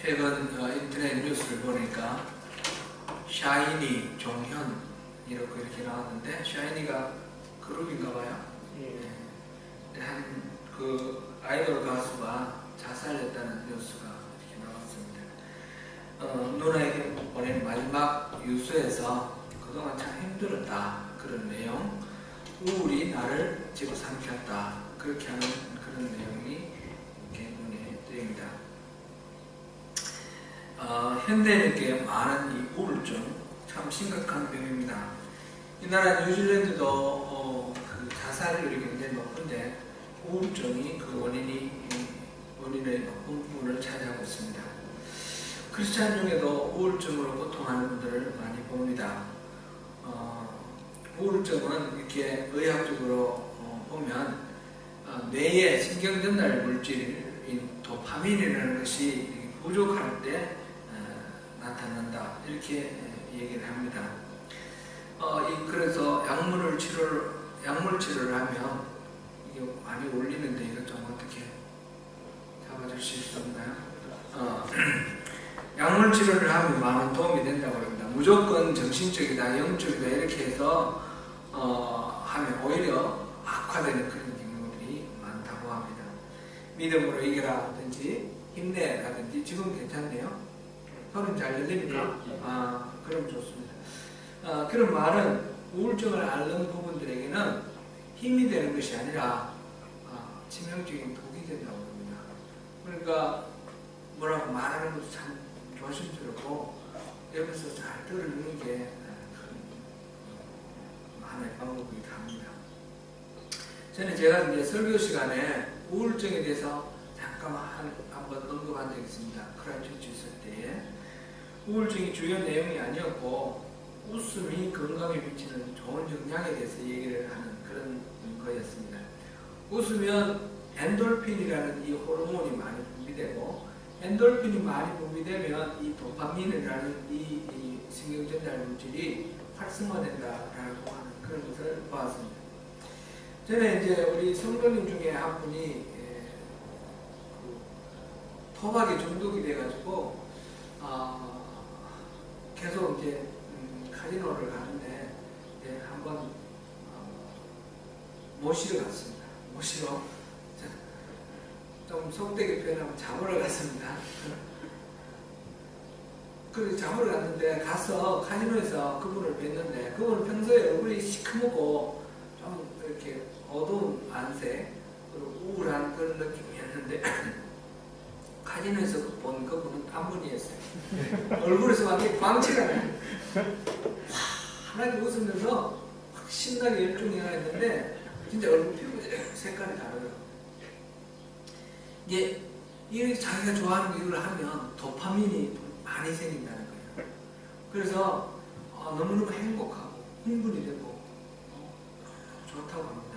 최근 인터넷 뉴스를 보니까 샤이니, 종현 이렇게 나왔는데, 샤이니가 그룹인가 봐요. 네. 한 그 아이돌 가수가 자살했다는 뉴스가 이렇게 나왔습니다. 누나에게 보낸 마지막 유서에서 그동안 참 힘들었다, 그런 내용, 우울이 나를 집어삼켰다, 그렇게 하는 그런 내용이 이렇게 눈에 띄입니다. 현대인에게 많은 이 우울증 참 심각한 병입니다. 이 나라 뉴질랜드도 그 자살률이 굉장히 높은데 우울증이 그 원인의 높은 부분을 차지하고 있습니다. 크리스찬 중에도 우울증으로 고통하는 분들을 많이 봅니다. 우울증은 이렇게 의학적으로 보면 뇌의 신경 전달 물질인 도파민이라는 것이 부족할 때 나타난다, 이렇게 얘기를 합니다. 그래서 약물 치료를 하면 이게 많이 올리는데, 이거 좀 어떻게 잡아주실 수 없나요? 약물 치료를 하면 많은 도움이 된다고 합니다. 무조건 정신적이다, 영적이다 이렇게 해서 하면 오히려 악화되는 그런 경우들이 많다고 합니다. 믿음으로 이겨라든지 힘내라든지. 지금 괜찮네요? 혀는 잘 열립니까? 그럼 좋습니다. 그런 말은 우울증을 앓는 부분들에게는 힘이 되는 것이 아니라 치명적인 독이 된다고 합니다. 그러니까 뭐라고 말하는 것도 참 조심스럽고 옆에서 잘 들어주는 게 하나의 방법이기도 합니다. 제가 이제 설교 시간에 우울증에 대해서 잠깐 한번 언급한 적이 있습니다. 크라이처치 있을 때에. 우울증이 주요 내용이 아니었고, 웃음이 건강에 미치는 좋은 영향에 대해서 얘기를 하는 그런 거였습니다. 웃으면 엔돌핀이라는 이 호르몬이 많이 분비되고, 엔돌핀이 많이 분비되면 이 도파민이라는 이 신경전달 물질이 활성화된다라고 하는 그런 것을 보았습니다. 전에 이제 우리 성도님 중에 한 분이 토박이 중독이 돼가지고 계속 이제 카지노를 가는데 한번 모시러 갔습니다. 모시러 좀 속되게 표현하면 잡으러 갔습니다. 그래서 잡으러 갔는데 가서 카지노에서 그분을 뵀는데, 그분은 평소에 얼굴이 시커멓고 좀 이렇게 어두운 안색, 그리고 우울한 그런 느낌이었는데 카지노에서 본 그분은 단분이었어요. 얼굴에서 완전히 광채가 나요. 환하게 웃으면서 확 신나게 열중이 했는데 진짜 얼굴 피부 색깔이 다르더라고요. 이게 자기가 좋아하는 이걸 하면 도파민이 많이 생긴다는 거예요. 그래서 너무너무 행복하고 흥분이 되고 좋다고 합니다.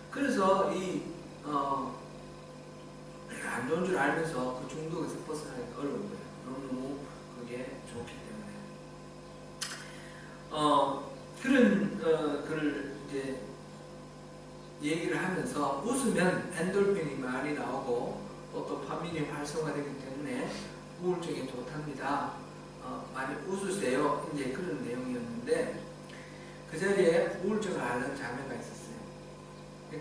그래서 안 좋은 줄 알면서 그 중독에서 벗어나기가 어려운 거예요. 너무너무 그게 좋기 때문에. 그런 걸 이제 얘기를 하면서, 웃으면 엔돌핀이 많이 나오고 또 도파민이 활성화되기 때문에 우울증에 좋답니다. 많이 웃으세요. 이제 그런 내용이었는데, 그 자리에 우울증을 앓는 자매가 있었어요.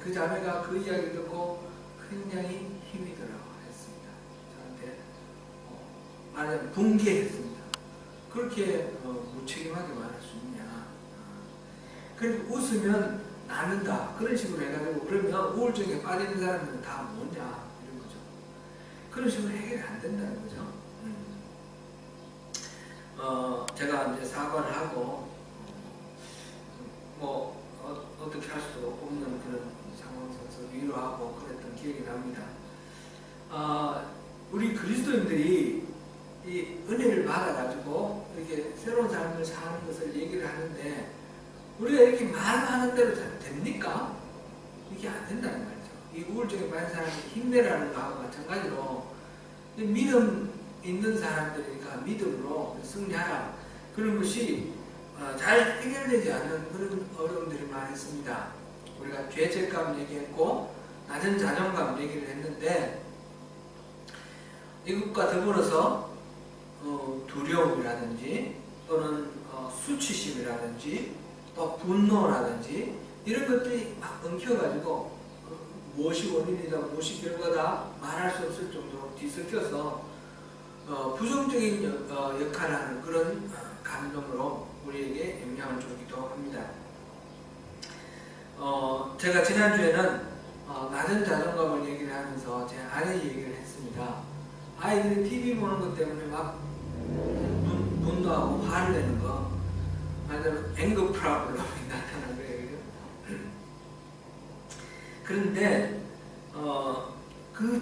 그 자매가 그 이야기 듣고 굉장히 힘이 들라고 했습니다. 저한테 말하자면 붕괴했습니다. 그렇게 무책임하게 말할 수 있냐. 그리고 웃으면 낫는다, 그런 식으로 해가지고, 그러면 우울증에 빠지는 사람들은 다 뭐냐, 이런 거죠. 그런 식으로 해결이 안 된다는 거죠. 제가 이제 사과를 하고 어떻게 할 수 없는 그런 상황에서 위로하고 그랬던 기억이 납니다. 우리 그리스도인들이 이 은혜를 받아가지고 이렇게 새로운 삶을 사는 것을 얘기를 하는데, 우리가 이렇게 말하는 대로 됩니까? 이게 안 된다는 말이죠. 이 우울증에 빠진 사람이 힘내라는 거하고 마찬가지로, 믿음 있는 사람들이니까 믿음으로 승리하라, 그런 것이 잘 해결되지 않는 그런 어려움들이 많습니다. 우리가 죄책감 얘기했고 낮은 자존감 얘기를 했는데, 이것과 더불어서 두려움이라든지 또는 수치심이라든지 또 분노라든지 이런 것들이 막 엉켜가지고 무엇이 원인이다 무엇이 결과다 말할 수 없을 정도로 뒤섞여서 부정적인 역할을 하는 그런 감정으로 우리에게 영향을 주기도 합니다. 제가 지난주에는 낮은 자존감을 얘기를 하면서 제 아내 얘기를 했습니다. 아이들이 TV 보는 것 때문에 막 분노하고 화를 내는 거, 말하자면 앵거 프로블럼이 나타나는 거예요. 그런데 그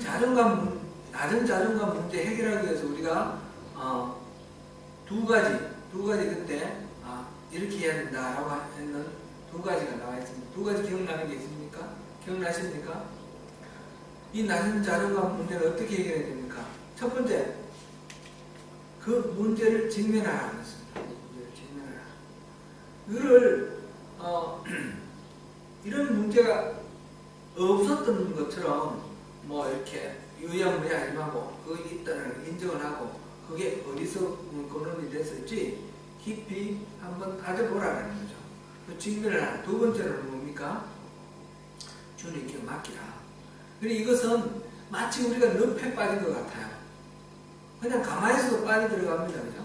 낮은 자존감 문제 해결하기 위해서 우리가 두 가지 그때 이렇게 해야 된다라고 하는 두 가지가 나와 있습니다. 두 가지 기억나는 게 있습니까? 기억나십니까? 이 낮은 자존감 문제를 어떻게 해결해야 됩니까? 첫 번째, 그 문제를 직면하라고 했습니다. 문제를 직면하라. 이런 문제가 없었던 것처럼 뭐 이렇게 유야무야하지 말고 그게 있다는 걸 인정을 하고 그게 어디서 근원이 됐을지 깊이 한번 따져보라는 거죠. 그 직면을 하라. 두 번째는 뭡니까? 주님께 맡기라. 그리고 이것은 마치 우리가 늪에 빠진 것 같아요. 그냥 가만히 있어도 빠져 들어갑니다. 그죠?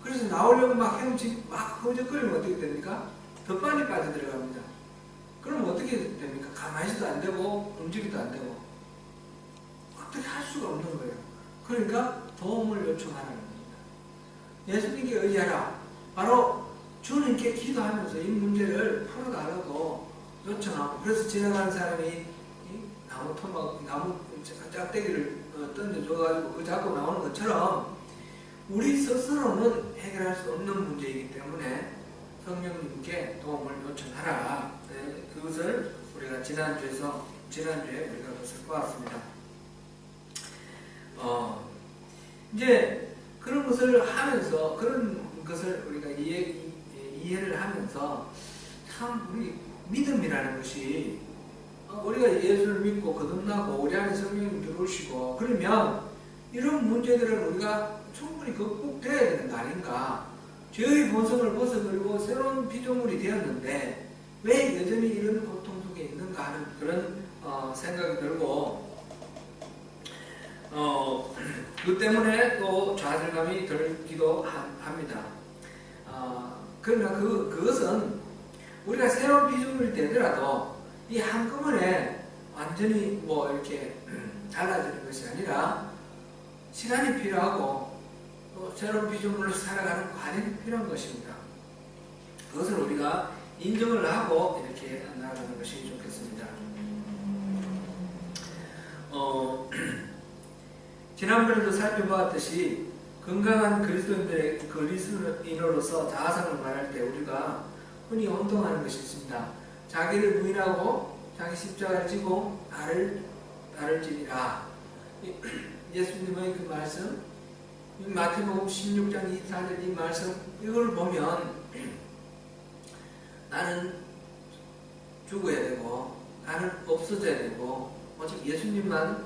그래서 나오려고 막 허적거리면 어떻게 됩니까? 더 빨리 빠져 들어갑니다. 그럼 어떻게 됩니까? 가만히 있어도 안 되고 움직이도 안 되고 어떻게 할 수가 없는 거예요. 그러니까 도움을 요청하라는 겁니다. 예수님께 의지하라. 바로 주님께 기도하면서 이 문제를 풀어달라고 요청하고, 그래서 지나가는 사람이 나무 짝대기를 던져줘가지고 그거 잡고 나오는 것처럼 우리 스스로는 해결할 수 없는 문제이기 때문에 성령님께 도움을 요청하라. 네, 그것을 우리가 지난주에 우리가 그것을 보았습니다. 이제 그런 것을 하면서 우리가 이해를 하면서 참 우리 믿음이라는 것이 우리가 예수를 믿고 거듭나고 우리 안에 성령님 들어오시고 그러면 이런 문제들을 우리가 충분히 극복돼야 되는 거 아닌가. 죄의 본성을 벗어버리고 새로운 피조물이 되었는데 왜 여전히 이런 고통 속에 있는가 하는 그런 생각이 들고 그 때문에 또 좌절감이 들기도 합니다. 그러나 그것은 우리가 새로운 피조물이 되더라도 이 한꺼번에 완전히 뭐 이렇게 달라지는 것이 아니라 시간이 필요하고 또 새로운 피조물로 살아가는 과정이 필요한 것입니다. 그것을 우리가 인정을 하고 이렇게 나아가는 것이 좋겠습니다. 지난번에도 살펴보았듯이 건강한 그리스도인으로서 자아상을 말할 때 우리가 흔히 혼동하는 것이 있습니다. 자기를 부인하고 자기 십자가를 지고 나를 따를지니라. 예수님의 그 말씀, 마태복음 16장 24절 이 말씀, 이걸 보면 나는 죽어야 되고 나는 없어져야 되고 오직 예수님만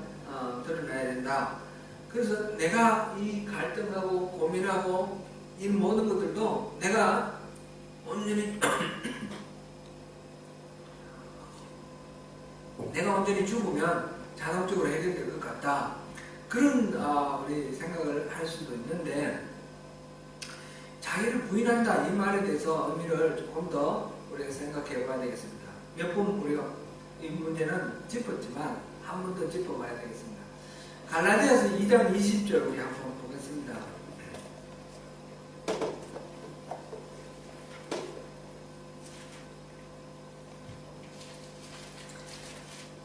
드러나야 된다. 그래서 내가 이 갈등하고 고민하고 이 모든 것들도 내가 온전히 죽으면 자동적으로 해결될 것 같다. 그런 우리 생각을 할 수도 있는데, 자기를 부인한다 이 말에 대해서 의미를 조금 더 우리가 생각해 봐야 되겠습니다. 몇 번 우리가 이 문제는 짚었지만 한 번 더 짚어봐야 되겠습니다. 갈라디아서 2장 20절 우리 한번 보겠습니다.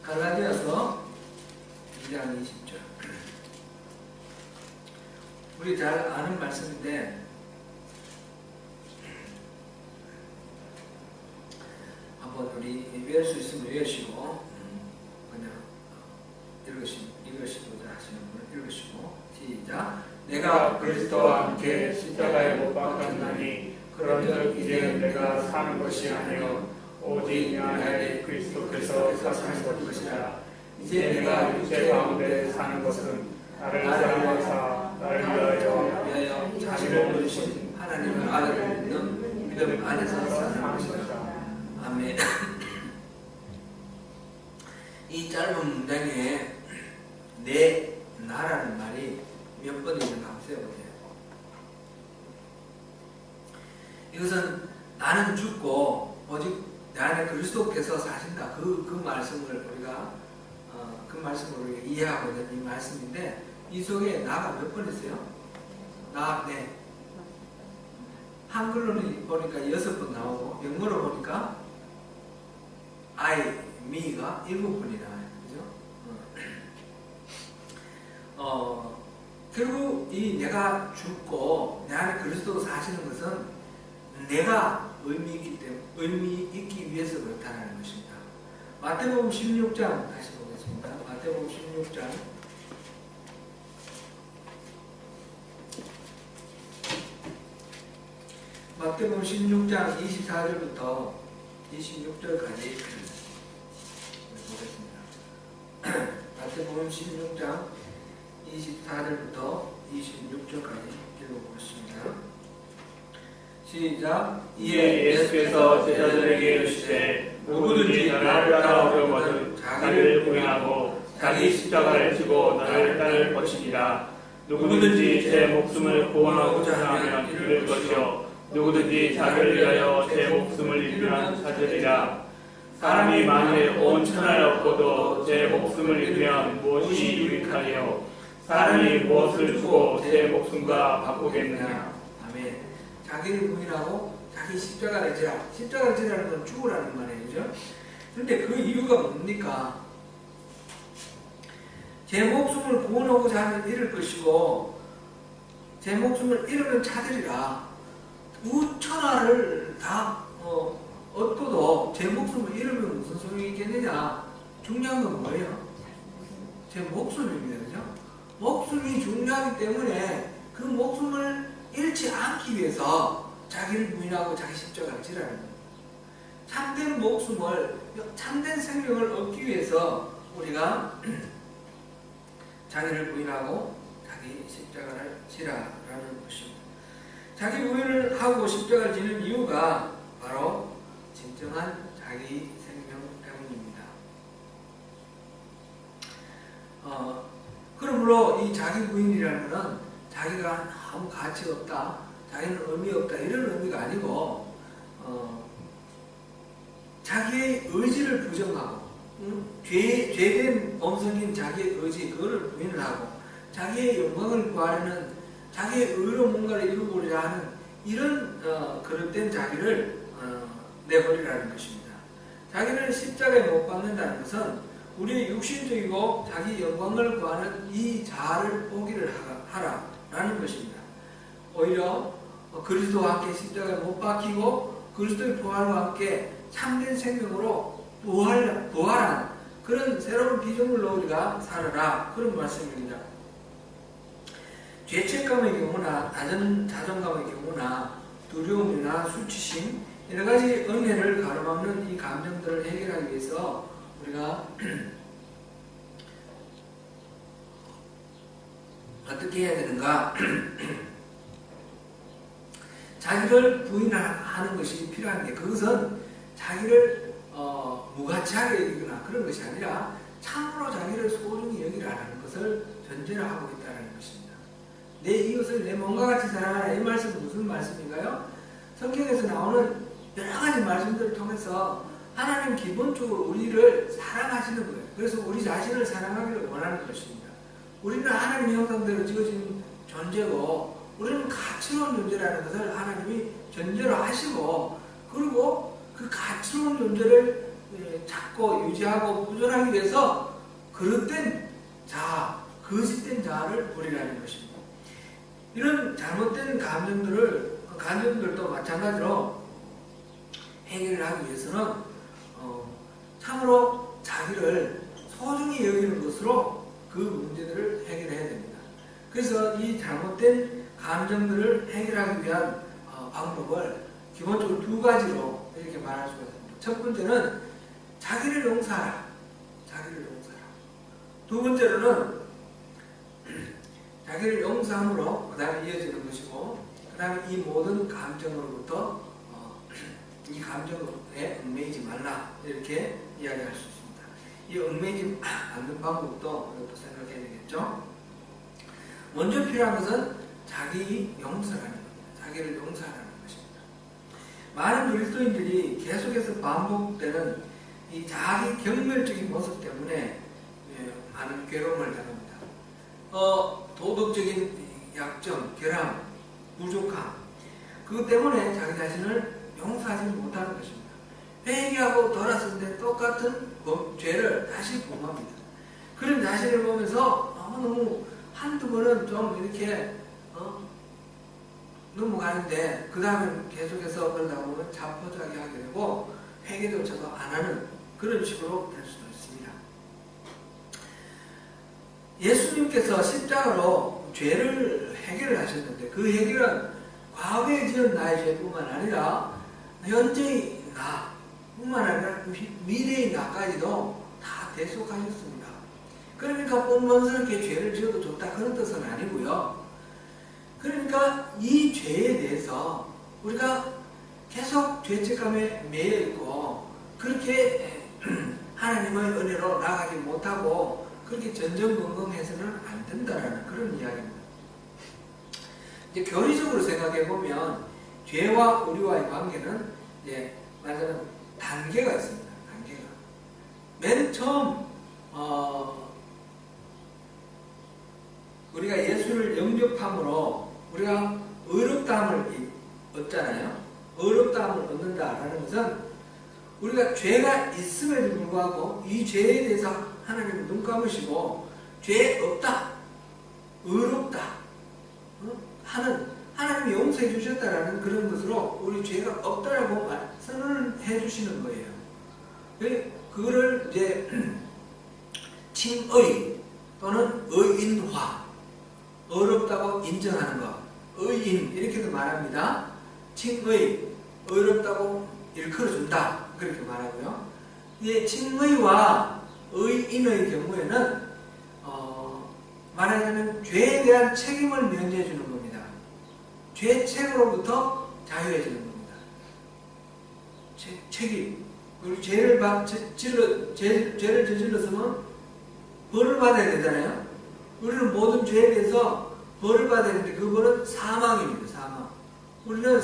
갈라디아서 2장 20절. 우리 잘 아는 말씀인데 한번 우리 외울 수 있으면 외우시고 그냥 읽으시고자 하시는 분은 읽으시고 시작. 내가 그리스도와 함께 십자가에 못 박혔나니 그런즉 이제는 내가 사는 것이 아니요 오직 내 안에 그리스도께서 사시는 것이라. 이제 내가 육체 가운데 사는 것은 나를 사랑하사 나를 위하여 문장에 내 나라는 말이 몇 번 있는가 한번 세어보세요. 이것은 나는 죽고 오직 내 안에 그리스도께서 사신다. 그 말씀을 우리가 이해하고 있는 이 말씀인데, 이 속에 나가 몇 번 있어요? 나, 네. 한글로는 보니까 6번 나오고, 영어로 보니까 I, me가 7번이 나와요. 그죠? 결국 이 내가 죽고 내 안에 그리스도로 사시는 것은 내가 의미 있기 위해서 그렇다는 것입니다. 마태복음 16장 다시 보겠습니다. 마태복음 16장 마태복음 16장 24절부터 26절까지 보겠습니다. 마태복음 16장 24절부터 26절까지 읽어보겠습니다. 시작. 이에 예수께서 제자들에게 이르시되 누구든지 나를 따라오려거든 자기를 부인하고 자기 십자가를 지고 나를 따를 것이니라. 누구든지 제 목숨을 구원하고자 하면 잃을 것이요 누구든지 자기를 위하여 제 목숨을 잃으면 찾으리라. 사람이 만일 온 천하를 얻고도 제 목숨을 잃으면 무엇이 유익하리요? 사람이 무엇을 주고 제 목숨과 바꾸겠느냐? 아멘. 자기를 부인하고 자기 십자가를 지라. 십자가를 지라는 건 죽으라는 말이에요. 그죠? 그런데 그 이유가 뭡니까? 제 목숨을 구원하고자 하면 잃을 것이고 제 목숨을 잃으면 찾으리라. 우천하를 다 얻고도 제 목숨을 잃으면 무슨 소용이 있겠느냐? 중요한 건 뭐예요? 제 목숨입니다. 그죠? 목숨이 중요하기 때문에 그 목숨을 잃지 않기 위해서 자기를 부인하고 자기 십자가를 지라는 거예요. 참된 목숨을, 참된 생명을 얻기 위해서 우리가 자기를 부인하고 자기 십자가를 지라라는 것입니다. 자기 부인을 하고 십자가를 지는 이유가 바로 진정한 자기 생명 때문입니다. 그러므로 이 자기 부인이라는 것은 자기가 아무 가치 없다, 자기는 의미 없다 이런 의미가 아니고 자기의 의지를 부정하고 죄된 본성인 자기의 의지 그거를 부인을 하고 자기의 영광을 구하려는 자기의 의로 뭔가를 이루고자 하는 이런 그릇된 자기를 내버리라는 것입니다. 자기를 십자가에 못 박는다는 것은 우리의 육신적이고 자기 영광을 구하는 이 자아를 포기를 하라라는 것입니다. 오히려 그리스도와 함께 십자가에 못 박히고 그리스도의 부활과 함께 참된 생명으로 부활한 그런 새로운 피조물로 우리가 살아라 그런 말씀입니다. 죄책감의 경우나 자존감의 경우나 두려움이나 수치심 여러가지 은혜를 가로막는 이 감정들을 해결하기 위해서 우리가 어떻게 해야 되는가? 자기를 부인하는 것이 필요한데 그것은 자기를 무가치하게 여기거나 그런 것이 아니라 참으로 자기를 소중히 여기라는 것을 전제로 하고 있다는 것입니다. 내 이웃을 내 몸과 같이 사랑하라. 이 말씀은 무슨 말씀인가요? 성경에서 나오는 여러 가지 말씀들을 통해서 하나님 기본적으로 우리를 사랑하시는 거예요. 그래서 우리 자신을 사랑하기를 원하는 것입니다. 우리는 하나님의 형상대로 지어진 존재고 우리는 가치로운 존재라는 것을 하나님이 전제로 하시고 그리고 그 가치로운 존재를 찾고 유지하고 보존하기 위해서 그릇된 자아, 거짓된 자아를 버리라는 것입니다. 이런 잘못된 감정들도 마찬가지로 해결을 하기 위해서는 참으로 자기를 소중히 여기는 것으로 그 문제들을 해결해야 됩니다. 그래서 이 잘못된 감정들을 해결하기 위한 방법을 기본적으로 두 가지로 이렇게 말할 수가 있습니다. 첫 번째는 자기를 용서하라. 자기를 용서하라. 두 번째로는 자기를 용서함으로 그 다음에 이어지는 것이고 그 다음에 이 모든 감정으로부터 이 감정에 얽매이지 말라 이렇게 이야기할 수 있습니다. 이 얽매이지 않는 방법도 이것도 생각해야 되겠죠. 먼저 필요한 것은 자기 용서라는 겁니다. 자기를 용서하라는 것입니다. 많은 그리스도인들이 계속해서 반복되는 이 자기 경멸적인 모습 때문에 많은 괴로움을 당합니다. 도덕적인 약점, 결함, 부족함, 그것 때문에 자기 자신을 용서하지 못하는 것입니다. 회개하고 돌아섰는데 똑같은 죄를 다시 범합니다. 그런 자신을 보면서 너무 한두 번은 좀 이렇게 넘어가는데 그 다음에 계속해서 그러다 보면 자포자기 하게 되고 회개조차도 안 하는 그런 식으로 될 수도 있습니다. 예수님께서 십자가로 죄를 해결을 하셨는데 그 해결은 과거에 지은 나의 죄뿐만 아니라 현재의 나뿐만 아니라 미래의 나까지도 다 대속하셨습니다. 그러니까 뻔뻔스럽게 죄를 지어도 좋다 그런 뜻은 아니고요. 그러니까 이 죄에 대해서 우리가 계속 죄책감에 매여 있고 그렇게 하나님의 은혜로 나가지 못하고 그렇게 전전긍긍해서는 안 된다는 그런 이야기입니다. 이제 교리적으로 생각해 보면 죄와 우리와의 관계는 말하자면 단계가 있습니다. 단계가. 맨 처음 우리가 예수를 영접함으로 우리가 의롭다함을 얻잖아요. 의롭다함을 얻는다라는 것은 우리가 죄가 있음에도 불구하고 이 죄에 대해서 하나님은 눈 감으시고 죄 없다, 의롭다 하는 하나님이 용서해 주셨다라는 그런 것으로 우리 죄가 없다라고 선언해 주시는 거예요. 그거를 이제 칭의 또는 의인화, 의롭다고 인정하는 것, 의인 이렇게도 말합니다. 칭의, 의롭다고 일컬어준다 그렇게 말하고요. 이 칭의와 의인의 경우에는 말하자면 죄에 대한 책임을 면제해 주는 겁니다. 죄책으로부터 자유해 주는 겁니다. 책임. 우리 죄를 저질렀으면 벌을 받아야 되잖아요. 우리는 모든 죄에 대해서 벌을 받아야 되는데 그 벌은 사망입니다. 사망. 우리는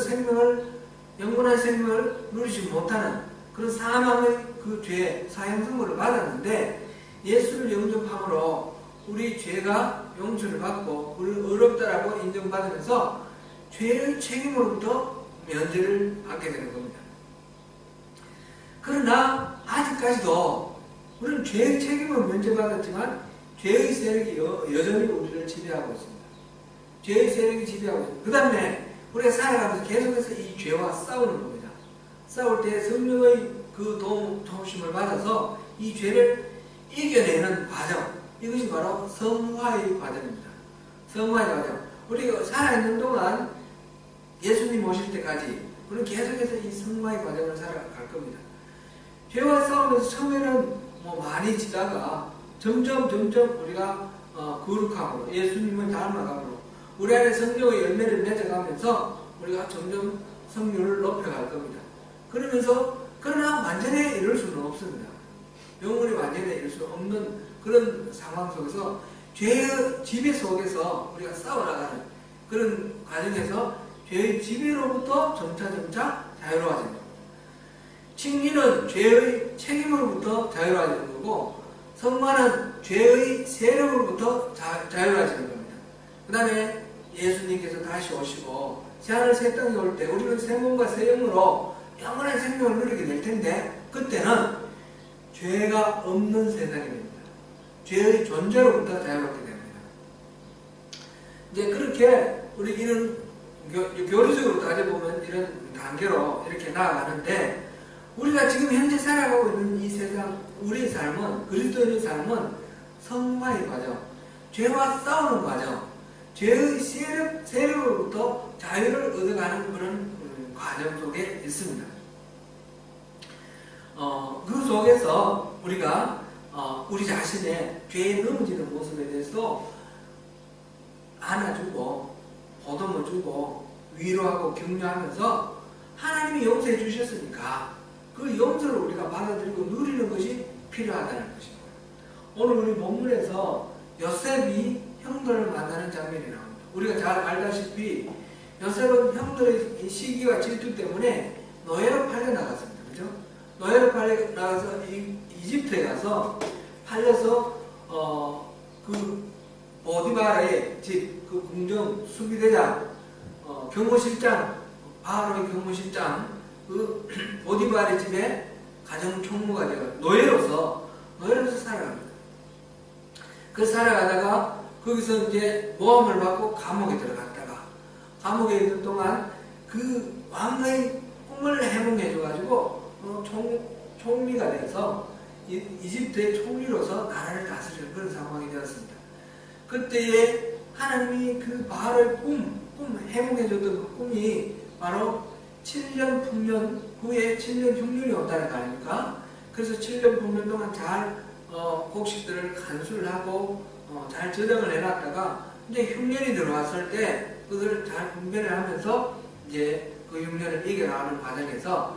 영원한 생명을 누리지 못하는 그런 사망의 그 죄, 사형선고를 받았는데 예수를 영접함으로 우리 죄가 용서를 받고 우리를 의롭다라고 인정받으면서 죄의 책임으로부터 면제를 받게 되는 겁니다. 그러나 아직까지도 우리는 죄의 책임을 면제받았지만 죄의 세력이 여전히 우리를 지배하고 있습니다. 죄의 세력이 지배하고 있습니다. 그 다음에 우리가 살아가면서 계속해서 이 죄와 싸우는 겁니다. 싸울 때 성령의 그 도우심을 받아서 이 죄를 이겨내는 과정, 이것이 바로 성화의 과정입니다. 성화의 과정. 우리가 살아있는 동안 예수님 오실 때까지 우리는 계속해서 이 성화의 과정을 살아갈 겁니다. 죄와 싸우면서 처음에는 많이 지다가 점점 우리가 거룩함으로 예수님을 닮아감으로 우리 안에 성령의 열매를 맺어가면서 우리가 점점 성률을 높여갈 겁니다. 그러나 완전히 이룰 수는 없습니다. 영혼이 완전히 이룰 수 없는 그런 상황 속에서 죄의 지배 속에서 우리가 싸워나가는 그런 과정에서 죄의 지배로부터 점차 자유로워지는 겁니다. 칭의는 죄의 책임으로부터 자유로워지는 거고 성화는 죄의 세력으로부터 자유로워지는 겁니다. 그 다음에 예수님께서 다시 오시고 새하늘 새 땅에 올 때 우리는 새 몸과 새 영으로 영원한 생명을 누리게 될 텐데 그때는 죄가 없는 세상이 됩니다. 죄의 존재로부터 자유롭게 됩니다. 이제 그렇게 우리 이런 교리적으로 따져보면 이런 단계로 이렇게 나아가는데 우리가 지금 현재 살아가고 있는 이 세상, 우리의 삶은, 그리스도인의 삶은 성화의 과정, 죄와 싸우는 과정, 죄의 세력으로부터 자유를 얻어가는 그런 과정 속에 있습니다. 그 속에서 우리가 우리 자신의 죄에 넘어지는 모습에 대해서 안아주고 보듬어 주고 위로하고 격려하면서 하나님이 용서해 주셨으니까 그 용서를 우리가 받아들이고 누리는 것이 필요하다는 것입니다. 오늘 우리 본문에서 요셉이 형들을 만나는 장면이 나옵니다. 우리가 잘 알다시피 요셉은 형들의 시기와 질투 때문에 노예로 팔려나갔습니다. 그죠? 노예로 팔려나가서 이집트에 가서 팔려서 그 보디발의 집, 그 궁정 수비대장, 경호실장, 바로의 경호실장, 그 보디발의 집에 가정총무가 되어 노예로서 살아갑니다. 그 살아가다가 거기서 이제 모함을 받고 감옥에 들어갔다가 감옥에 있는 동안 그 왕의 꿈을 해몽해줘가지고 총리가 돼서 이집트의 총리로서 나라를 다스리는 그런 상황이 되었습니다. 그때에 하나님이 그 바로의 꿈 해몽해줬던 그 꿈이 바로 7년 풍년 후에 7년 흉년이 온다는 거 아닙니까? 그래서 7년 풍년 동안 잘 곡식들을 간수를 하고 잘 저장을 해놨다가 이제 흉년이 들어왔을 때 그것을 잘 분별을 하면서 이제 그 흉년을 이겨나가는 과정에서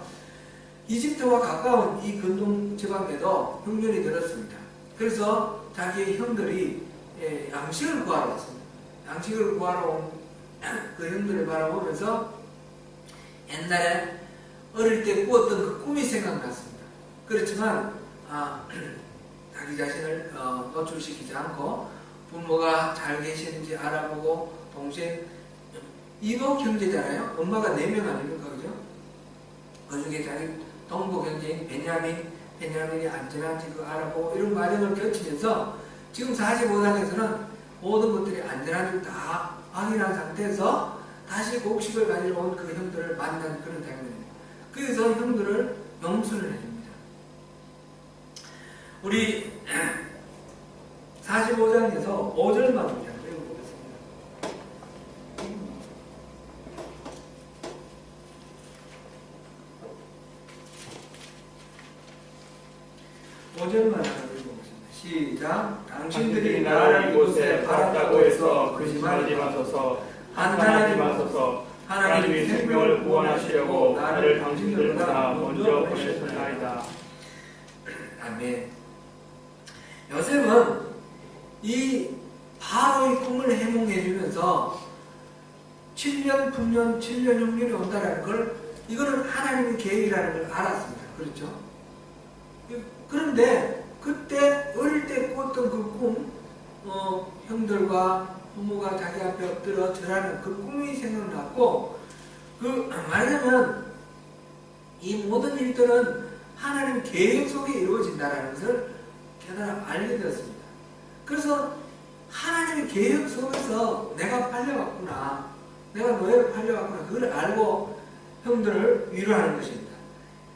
이집트와 가까운 이 근동 지방에도 흉년이 들었습니다. 그래서 자기의 형들이 양식을 구하러 왔습니다. 양식을 구하러 온 그 형들을 바라보면서 옛날에 어릴 때 꾸었던 그 꿈이 생각났습니다. 그렇지만 자기 자신을 노출시키지 않고 부모가 잘 계시는지 알아보고 동생 이도 형제잖아요. 엄마가 4명 아닙니까? 그죠? 그 중에 자기 동부 형제인 베냐민이 안전한지 그거 알아보고 이런 과정을 거치면서 지금 45장에서는 모든 것들이 안전한 줄 다 확인한 상태에서 다시 곡식을 가지러 온 그 형들을 만난 그런 장면입니다. 그래서 형들을 용서를 해줍니다. 우리 45장에서 5절만 읽어보겠습니다. 5절만 읽어보겠습니다. 시작. 당신들이 나를 이곳에 팔았다고 해서 근심하지 마소서. 한탄하지 마소서. 하나님이 생명을 구원하시려고 나를 당신들보다 먼저 보내셨나이다. 아멘. 요셉은 이 바로의 꿈을 해몽해주면서 7년 풍년, 7년 흉년이 온다는 걸 이거는 하나님의 계획이라는 걸 알았습니다. 그렇죠? 그런데 그때 어릴 때 꿨던 그 꿈, 형들과 부모가 자기 앞에 엎드려 절하는 그 꿈이 생각났고, 말하자면 이 모든 일들은 하나님 계획 속에 이루어진다는 것을 깨달아 알게 되었습니다. 그래서 하나님의 계획 속에서 내가 팔려왔구나, 내가 노예로 팔려왔구나, 그걸 알고 형들을 위로하는 것입니다.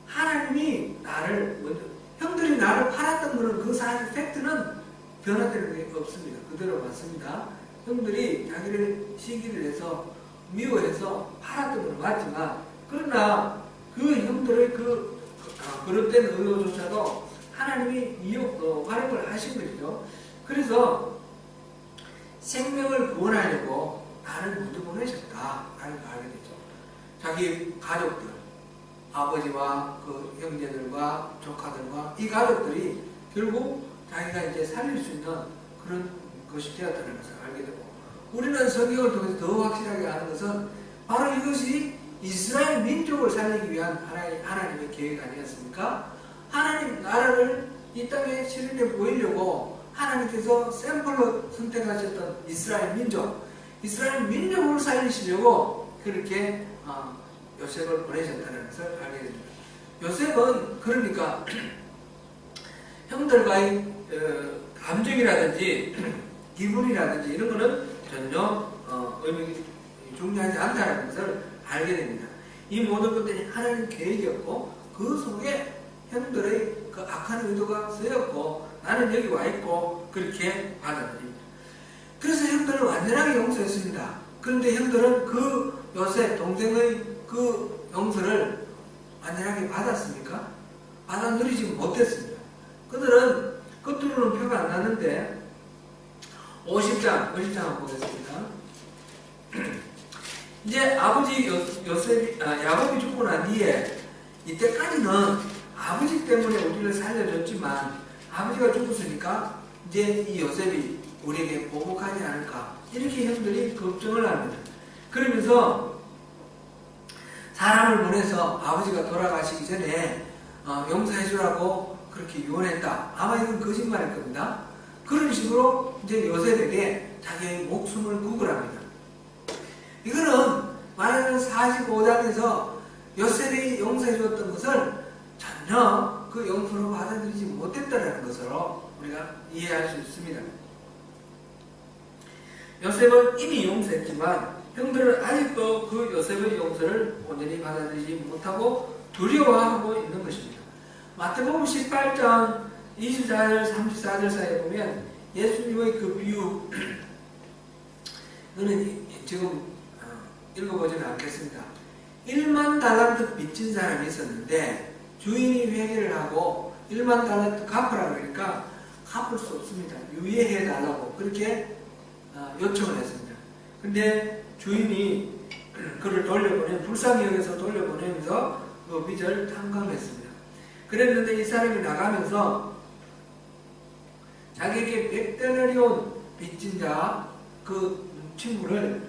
하나님이 나를 먼저, 형들이 나를 팔았던 것은 그 사실 팩트는 변화되는 게 없습니다. 그대로 맞습니다. 형들이 자기를 시기를 해서 미워해서 팔았던 건 맞지만, 그러나 그 형들의 그릇된 의도조차도 하나님이 활용을 하신 것이죠. 그래서 생명을 구원하려고 나를 먼저 보내셨다라는 걸 알게 되죠. 자기 가족들, 아버지와 그 형제들과 조카들과 이 가족들이 결국 자기가 이제 살릴 수 있는 그런 것이 되었다는 것을 알게 되고, 우리는 성경을 통해서 더 확실하게 아는 것은 바로 이것이 이스라엘 민족을 살리기 위한 하나님의 계획 아니었습니까? 하나님 나라를 이 땅에 실현해 보이려고 하나님께서 샘플로 선택하셨던 이스라엘 민족을 살리시려고 그렇게 요셉을 보내셨다는 것을 알게 됩니다. 요셉은 그러니까 형들과의 감정이라든지 기분이라든지 이런 거는 전혀 의미 중요하지 않다는 것을 알게 됩니다. 이 모든 것들이 하나님 계획이었고 그 속에 형들의 그 악한 의도가 쓰였고 나는 여기 와 있고 그렇게 받아들입니다. 그래서 형들을 완전하게 용서했습니다. 그런데 형들은 그 요셉 동생의 그 용서를 완전하게 받았습니까? 받아 누리지 못했습니다. 그들은 겉으로는 표가 안 나는데 50장 한번 보겠습니다. 이제 아버지 야곱이 죽고 난 뒤에 이때까지는 아버지 때문에 우리를 살려줬지만 아버지가 죽었으니까 이제 이 요셉이 우리에게 보복하지 않을까, 이렇게 형들이 걱정을 합니다. 그러면서 사람을 보내서 아버지가 돌아가시기 전에 용서해 주라고 그렇게 유언했다. 아마 이건 거짓말일 겁니다. 그런 식으로 이제 요셉에게 자기의 목숨을 구걸합니다. 이거는 마태복음 45장에서 요셉이 용서해 주었던 것을 전혀 그 용서로 받아들이지 못했다는 것으로 우리가 이해할 수 있습니다. 요셉은 이미 용서했지만 형들은 아직도 그 요셉의 용서를 온전히 받아들이지 못하고 두려워하고 있는 것입니다. 마태복음 18장 24절 34절 사이에 보면 예수님의 그 비유, 이거는 지금 읽어보지는 않겠습니다. 1만 달란트 빚진 사람이 있었는데 주인이 회개를 하고 1만 달란트 갚으라 그러니까 갚을 수 없습니다. 유예해 달라고 그렇게 요청을 했습니다. 근데 주인이 그를 불쌍히 여겨서 돌려보내면서 그 빚을 탕감했습니다. 그랬는데 이 사람이 나가면서 자기에게 100데나리온 빚진 자 그 친구를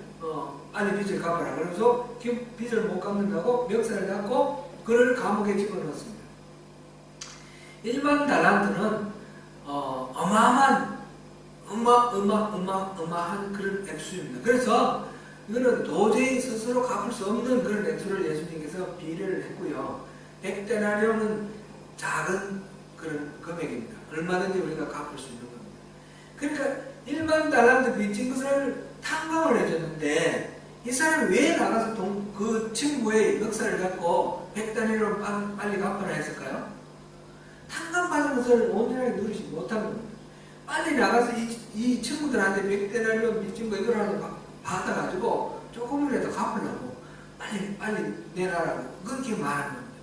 빨리 빚을 갚아라. 그래서 빚을 못 갚는다고 멱살을 잡고 그를 감옥에 집어넣었습니다. 1만 달란트는 어마어마한 그런 액수입니다. 그래서 이거는 도저히 스스로 갚을 수 없는 그런 액수를 예수님께서 비례를 했고요. 100데나리온은 작은 그런 금액입니다. 얼마든지 우리가 갚을 수 있는 겁니다. 그러니까 1만 달란트 빚진 것을 탕감을 해줬는데 이 사람이 왜 나가서 그 친구의 멱살을 잡고 100데나리온 빨리 갚아라 했을까요? 탕감받은 것을 온전하게 누리지 못한 겁니다. 빨리 나가서 이 친구들한테 100데나리온 빚진 거 이걸 하나 받아가지고 조금이라도 갚으려고 빨리 내놔라고 그렇게 말하는 겁니다.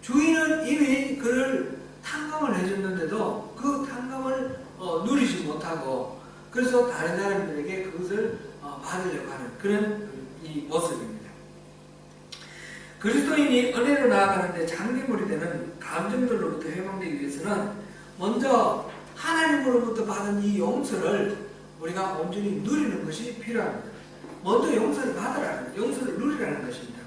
주인은 이미 그를 탕감을 해줬는데도 그 탕감을 누리지 못하고 그래서 다른 사람들에게 그것을 받으려고 하는 그런 이 모습입니다. 그리스도인이 은혜로 나아가는데 장애물이 되는 감정들로부터 해방되기 위해서는 먼저 하나님으로부터 받은 이 용서를 우리가 온전히 누리는 것이 필요합니다. 먼저 용서를 받으라는, 용서를 누리라는 것입니다.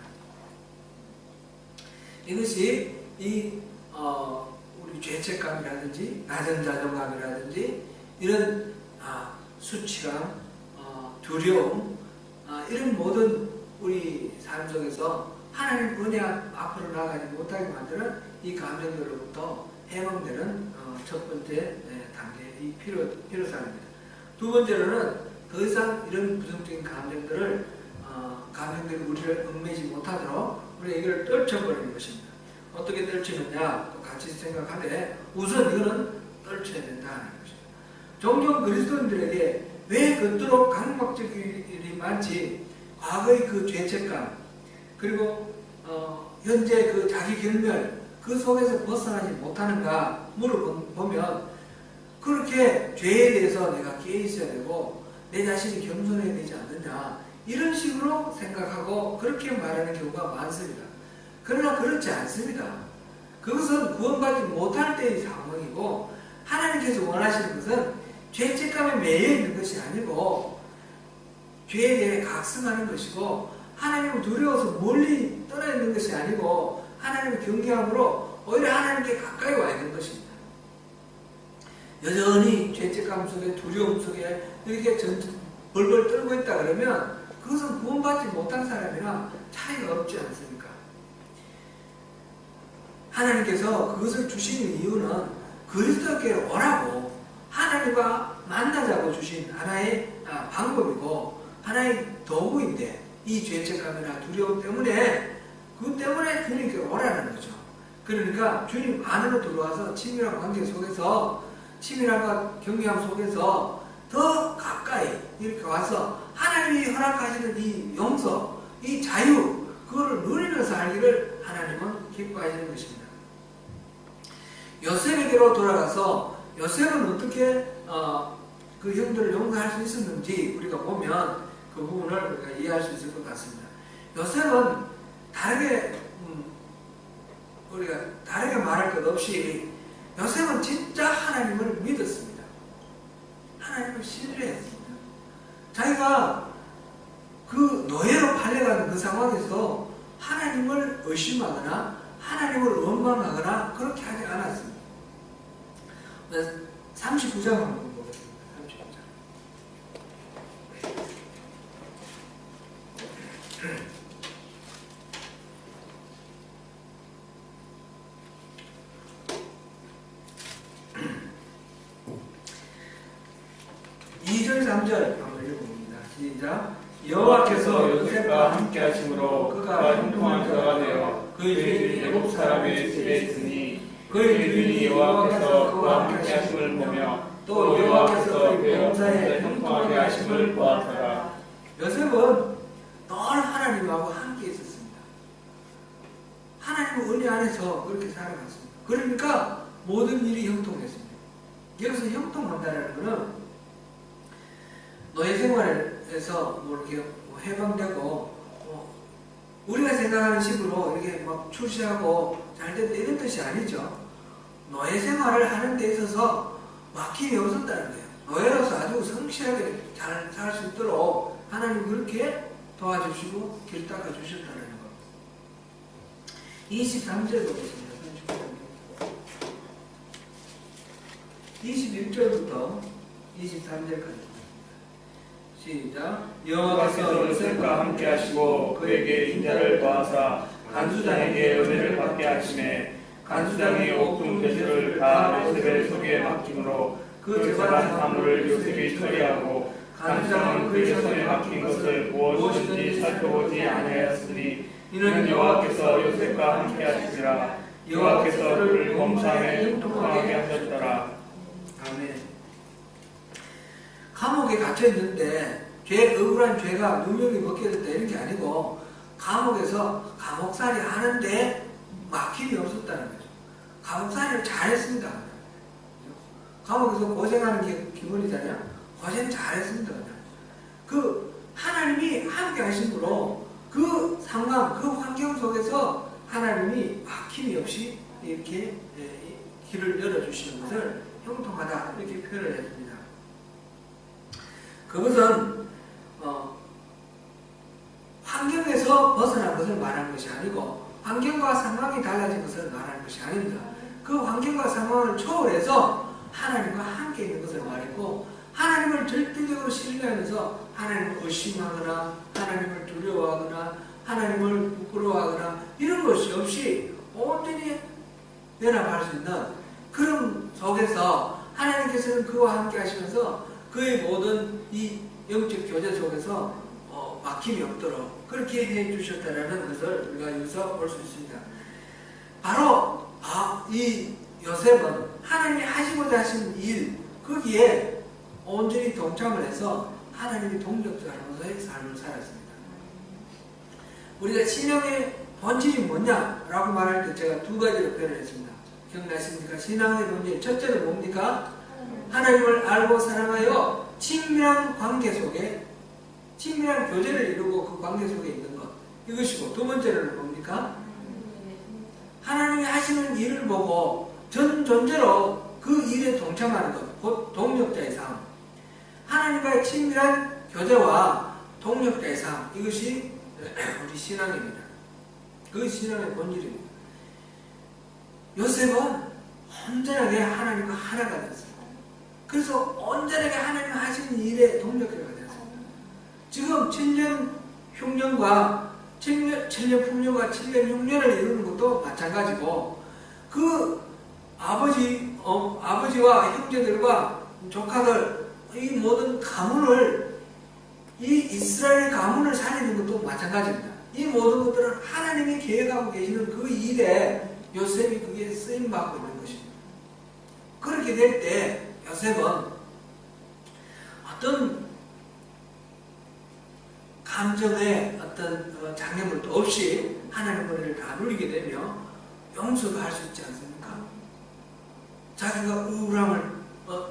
이것이 우리 죄책감이라든지 낮은 자존감이라든지 이런 수치감, 두려움, 이런 모든 우리 삶 속에서 하나님 은혜 앞으로 나아가지 못하게 만드는 이 감정들로부터 해방되는 첫 번째 단계의 이 필요사항입니다. 두 번째로는 더 이상 이런 부정적인 감정들이 우리를 얽매이지 못하도록 우리가 이걸 떨쳐버리는 것입니다. 어떻게 떨치느냐 또 같이 생각하되 우선 이거는 떨쳐야 된다는 것입니다. 종종 그리스도인들에게 왜 그토록 강박적인 일이 많지 과거의 그 죄책감 그리고 현재 그 자기 결멸 그 속에서 벗어나지 못하는가 물어보면 그렇게 죄에 대해서 내가 깨어 있어야 되고 내 자신이 겸손해야 되지 않느냐 이런 식으로 생각하고 그렇게 말하는 경우가 많습니다. 그러나 그렇지 않습니다. 그것은 구원받지 못할 때의 상황이고 하나님께서 원하시는 것은 죄책감에 매여 있는 것이 아니고 죄에 대해 각성하는 것이고 하나님을 두려워서 멀리 떠나 있는 것이 아니고 하나님을 경외함으로 오히려 하나님께 가까이 와 있는 것입니다. 여전히 죄책감 속에 두려움 속에 이렇게 벌벌 떨고 있다 그러면 그것은 구원받지 못한 사람이나 차이가 없지 않습니까? 하나님께서 그것을 주시는 이유는 그리스도께 오라고 하나님과 만나자고 주신 하나의 방법이고 하나의 도구인데 이 죄책감이나 두려움 때문에 그것 때문에 주님께 오라는 거죠. 그러니까 주님 안으로 들어와서 친밀한 관계 속에서 친밀함과 경외함 속에서 더 가까이 이렇게 와서 하나님이 허락하시는 이 용서, 이 자유 그거를 누리면서 살기를 하나님은 기뻐하시는 것입니다. 요셉에게로 돌아가서 요셉은 어떻게 그 형들을 용서할 수 있었는지 우리가 보면 그 부분을 우리가 이해할 수 있을 것 같습니다. 요셉은 우리가 다르게 말할 것 없이 요셉은 진짜 하나님을 믿었습니다. 하나님을 신뢰했습니다. 자기가 그 노예로 팔려가는 그 상황에서 하나님을 의심하거나 하나님을 원망하거나 그렇게 하지 않았습니다. 39장 한번 보겠습니다. 2절 3절 한번 읽어봅니다. 시작. 여호와께서 요셉과 함께 하심으로 그가 형통한 자가 되어 그의 주인 애굽 사람의 집에 있으니 그의 주인이 여호와께서 그와 함께 하심을 보며 또 여호와께서 그의 용사에 형통하게 하심을 보았더라. 요셉은 늘 하나님하고 함께 있었습니다. 하나님의 은혜 안에서 그렇게 살아갔습니다. 그러니까 모든 일이 형통했습니다. 여기서 형통한다는 것은 노예 생활에서 뭐 이렇게 해방되고 우리가 생각하는 식으로 이렇게 막 출세하고 잘 된다 이런 뜻이 아니죠. 노예 생활을 하는 데 있어서 막힘이 없었다는 거예요. 노예로서 아주 성실하게 잘 살 수 있도록 하나님 그렇게 도와주시고 길 닦아주셨다는 것. 23절 보겠습니다. 21절부터 23절까지 시작. 여호와께서 요셉과 함께 하시고 그에게 인자를 더하사 간수장에게 은혜를 받게 하시매 간수장이 옥중 죄수를 다 요셉의 손에 맡김으로 그 재반 사물을 요셉이 처리하고 간수장은 그의 손에 맡긴 것을 무엇이든지 살펴보지 아니하였으니 이는 여호와께서 요셉과 함께 하시니라. 여호와께서 그를 범사에 형통하게 하셨더라. 아멘. 감옥에 갇혀있는데 억울한 죄가 누명이 벗겨졌다 이런 게 아니고 감옥에서 감옥살이 하는데 막힘이 없었다는 거죠. 감옥살이를 잘했습니다. 감옥에서 고생하는 게 기본이잖아요. 고생 잘했습니다. 그 하나님이 함께 하심으로 그 상황, 그 환경 속에서 하나님이 막힘이 없이 이렇게 길을 열어주시는 것을 형통하다 이렇게 표현을 했습니다. 그것은 환경에서 벗어난 것을 말하는 것이 아니고 환경과 상황이 달라진 것을 말하는 것이 아닙니다. 그 환경과 상황을 초월해서 하나님과 함께 있는 것을 말했고 하나님을 절대적으로 신뢰하면서 하나님을 의심하거나 하나님을 두려워하거나 하나님을 부끄러워하거나 이런 것이 없이 온전히 연합할 수 있는 그런 속에서 하나님께서는 그와 함께 하시면서 그의 모든 이 영적 교제 속에서 막힘이 없도록 그렇게 해주셨다는 것을 우리가 여기서 볼 수 있습니다. 바로 이 요셉은 하나님이 하시고자 하신 일 거기에 온전히 동참을 해서 하나님이 동력자로서의 삶을 살았습니다. 우리가 신앙의 본질이 뭐냐라고 말할 때 제가 두 가지로 표현했습니다. 기억나십니까? 신앙의 본질 첫째는 뭡니까? 하나님을 알고 사랑하여 친밀한 관계 속에 친밀한 교제를 이루고 그 관계 속에 있는 것 이것이고 두 번째는 뭡니까? 하나님이 하시는 일을 보고 전 존재로 그 일에 동참하는 것, 곧 동력자의 삶. 하나님과의 친밀한 교제와 동력자의 삶 이것이 우리 신앙입니다. 그 신앙의 본질입니다. 요셉은 온전하게 하나님과 하나가 됐어요. 그래서 온전하게 하나님 하시는 일에 동력자가 됐어요. 지금 7년 흉년과 7년 풍년과 7년 흉년을 이루는 것도 마찬가지고 그 아버지와 형제들과 조카들 이 모든 가문을 이 이스라엘 가문을 살리는 것도 마찬가지입니다. 이 모든 것들은 하나님이 계획하고 계시는 그 일에 요셉이 그게 쓰임받고 있는 것입니다. 그렇게 될 때 요셉은 어떤 감정의 어떤 장애물도 없이 하나님의 은혜를 다 누리게 되며 용서가 할 수 있지 않습니까? 자기가 우울함을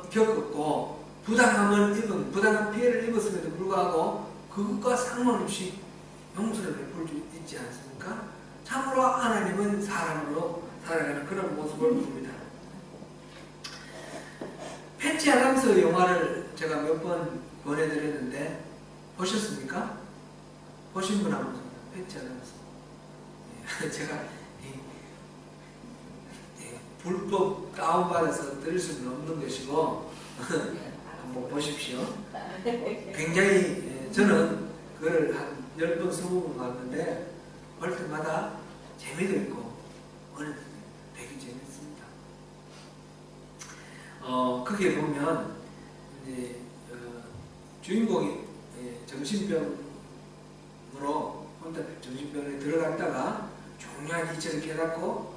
겪었고 부당한 피해를 입었음에도 불구하고 그것과 상관없이 용서를 베풀 수 있지 않습니까? 참으로 하나님은 사람으로 살아가는 그런 모습을 봅니다. 패치 아담스 영화를 제가 몇 번 보내드렸는데 보셨습니까? 보신 분 한번 패치 아담스. 제가 불법 다운받아서 들을 수는 없는 것이고 한번 보십시오. 굉장히 저는 그걸 한 10번, 20번 봤는데 볼 때마다 재미도 있고 오늘 되게 재밌습니다. 크게 보면 이제 주인공이 정신병으로 혼자 정신병원에 들어갔다가 중요한 이치를 깨닫고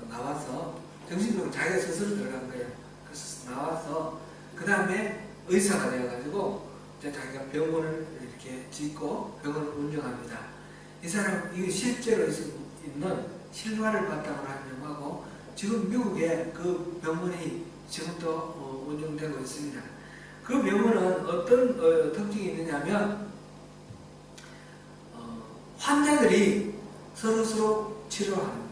나와서 정신병원 자기가 스스로 들어간 거예요. 그래서 나와서 그 다음에 의사가 되어가지고 이제 자기가 병원을 이렇게 짓고 병원을 운영합니다. 이 사람 이거 실제로 있는 실화를 바탕으로 한 영화고 지금 미국에 그 병원이 지금도 운영되고 있습니다. 그 병원은 어떤 특징이 있느냐면 환자들이 서로 치료하는 거예요.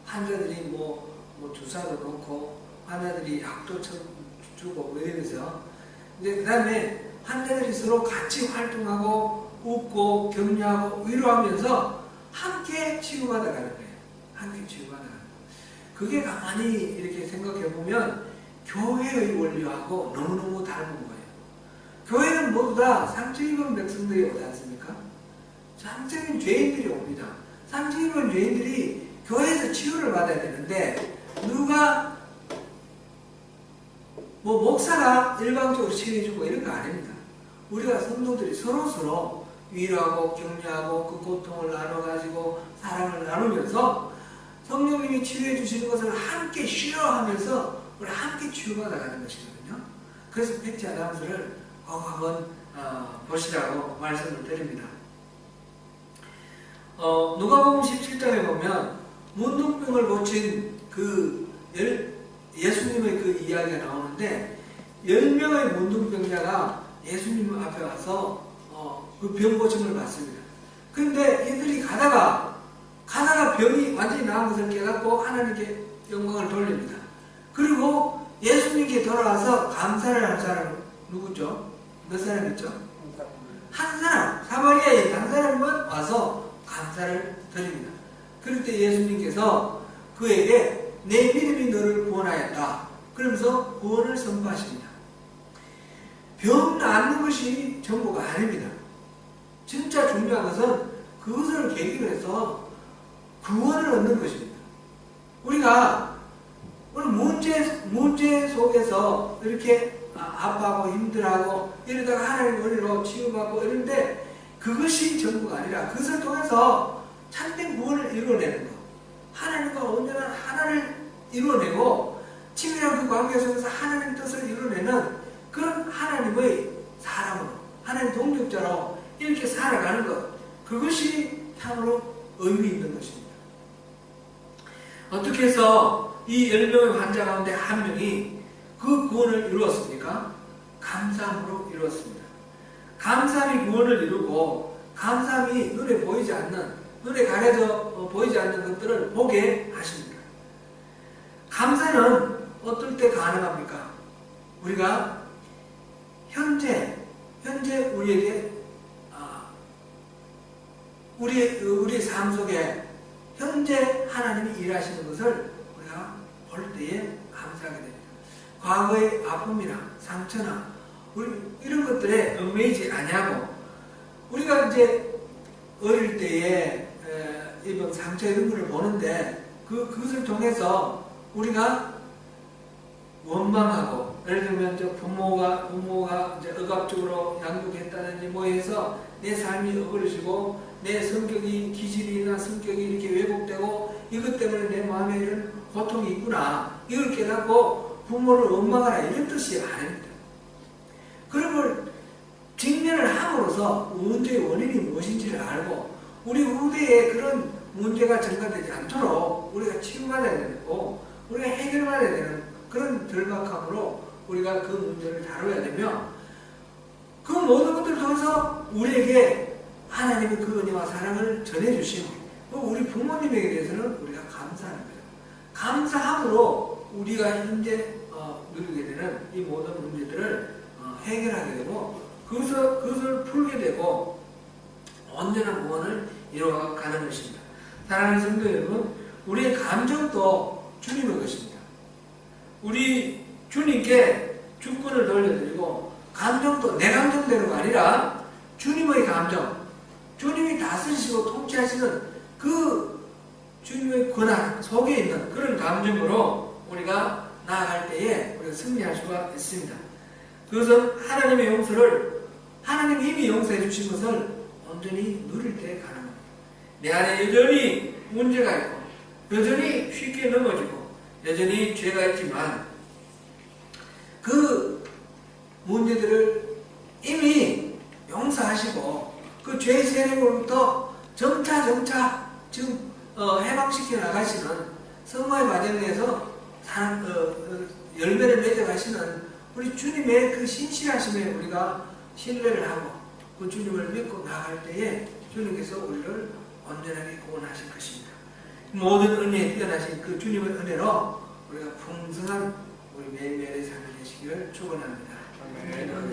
환자들이 뭐 주사도 놓고 환자들이 약도 주고 뭐 이러면서 이제 그 다음에 환자들이 서로 같이 활동하고 웃고 격려하고 위로하면서 함께 치유받아가는 거예요. 함께 치유받아가는 거예요. 그게 가만히 이렇게 생각해 보면 교회의 원리하고 너무너무 다른 거예요. 교회는 모두 다 상처 입은 백성들이 오지 않습니까? 상처 입은 죄인들이 옵니다. 상처 입은 죄인들이 교회에서 치유를 받아야 되는데 누가 목사가 일방적으로 치유해주고 이런 거 아닙니다. 우리가 성도들이 서로 위로하고 격려하고 그 고통을 나눠가지고 사랑을 나누면서 성령님이 치유해 주시는 것을 함께 쉬어하면서 우리 함께 치유받아가는 것이거든요. 그래서 패치 아담스를 꼭 한번 보시라고 말씀을 드립니다. 누가복음 17장에 보면 문둥병을 고친 그 예수님의 그 이야기가 나오는데 10명의 문둥병자가 예수님 앞에 와서 그 병 고침을 받습니다. 그런데 이들이 가다가 병이 완전히 나은 것을 깨닫고 하나님께 영광을 돌립니다. 그리고 예수님께 돌아와서 감사를 한 사람은 누구죠? 몇 사람 있죠? 한 사람, 사마리아인 한 사람만 와서 감사를 드립니다. 그럴 때 예수님께서 그에게 내 믿음이 너를 구원하였다. 그러면서 구원을 선포하십니다. 병 낫는 것이 전부가 아닙니다. 진짜 중요한 것은 그것을 계기로 해서 구원을 얻는 것입니다. 우리가 오늘 문제 속에서 이렇게 아파하고 힘들어하고 이러다가 하나님 은혜로 치유받고 이런데 그것이 전부가 아니라 그것을 통해서 참된 구원을 이루어내는 것. 하나님과 온전한 하나를 이루어내고 친밀한 그 관계 속에서 하나님 뜻을 이루어내는 그런 하나님의 사람으로 하나님 동력자로 이렇게 살아가는 것. 그것이 참으로 의미 있는 것입니다. 어떻게 해서 이 10명의 환자 가운데 한 명이 그 구원을 이루었습니까? 감사함으로 이루었습니다. 감사함이 구원을 이루고 감사함이 눈에 보이지 않는 눈에 가려져 보이지 않는 것들을 보게 하십니다. 감사는 어떨 때 가능합니까? 우리가 현재 우리에게 우리의 삶 속에 현재 하나님이 일하시는 것을 우리가 볼 때에 감사하게 됩니다. 과거의 아픔이나 상처나 이런 것들에 얽매이지 아니하고 우리가 이제 어릴 때에 입은 상처 이런 것을 보는데 그것을 통해서 우리가 원망하고 예를 들면 부모가 이제 억압적으로 양육했다든지 뭐 해서 내 삶이 어그러지고 내 성격이 기질이나 성격이 이렇게 왜곡되고 이것 때문에 내 마음에 이런 고통이 있구나 이걸 깨닫고 부모를 원망하라 이런 뜻이 아닙니다. 그런 걸 직면을 함으로써 문제의 원인이 무엇인지를 알고 우리 후대에 그런 문제가 전가되지 않도록 우리가 치유받아야 되고 우리가 해결받아야 되는 그런 절박함으로 우리가 그 문제를 다뤄야 되며 그 모든 것들을 통해서 우리에게 하나님의 그 은혜와 사랑을 전해주시고 우리 부모님에게 대해서는 우리가 감사하는 거예요. 감사함으로 우리가 현재 누리게 되는 이 모든 문제들을 해결하게 되고 그것을 풀게 되고 온전한 구원을 이루어가는 것입니다. 사랑하는 성도 여러분, 우리의 감정도 주님의 것입니다. 우리 주님께 주권을 돌려드리고 감정도 내 감정대로가 아니라 주님의 감정, 주님이 다스리시고 통치하시는 그 주님의 권한 속에 있는 그런 감정으로 우리가 나아갈 때에 우리가 승리할 수가 있습니다. 그것은 하나님의 용서를 하나님이 이미 용서해 주신 것을 온전히 누릴 때 가능합니다. 내 안에 여전히 문제가 있고 여전히 쉽게 넘어지고 여전히 죄가 있지만 그 문제들을 이미 용서하시고 그 죄의 세력으로부터 점차 지금 해방시켜 나가시는 성화의 과정에서 열매를 맺어가시는 우리 주님의 그 신실하심에 우리가 신뢰를 하고 그 주님을 믿고 나갈 때에 주님께서 우리를 온전하게 구원하실 것입니다. 모든 은혜에 뛰어나신 그 주님의 은혜로 우리가 풍성한 우리 매일매일의 삶을 되시기를 축원합니다. 아멘.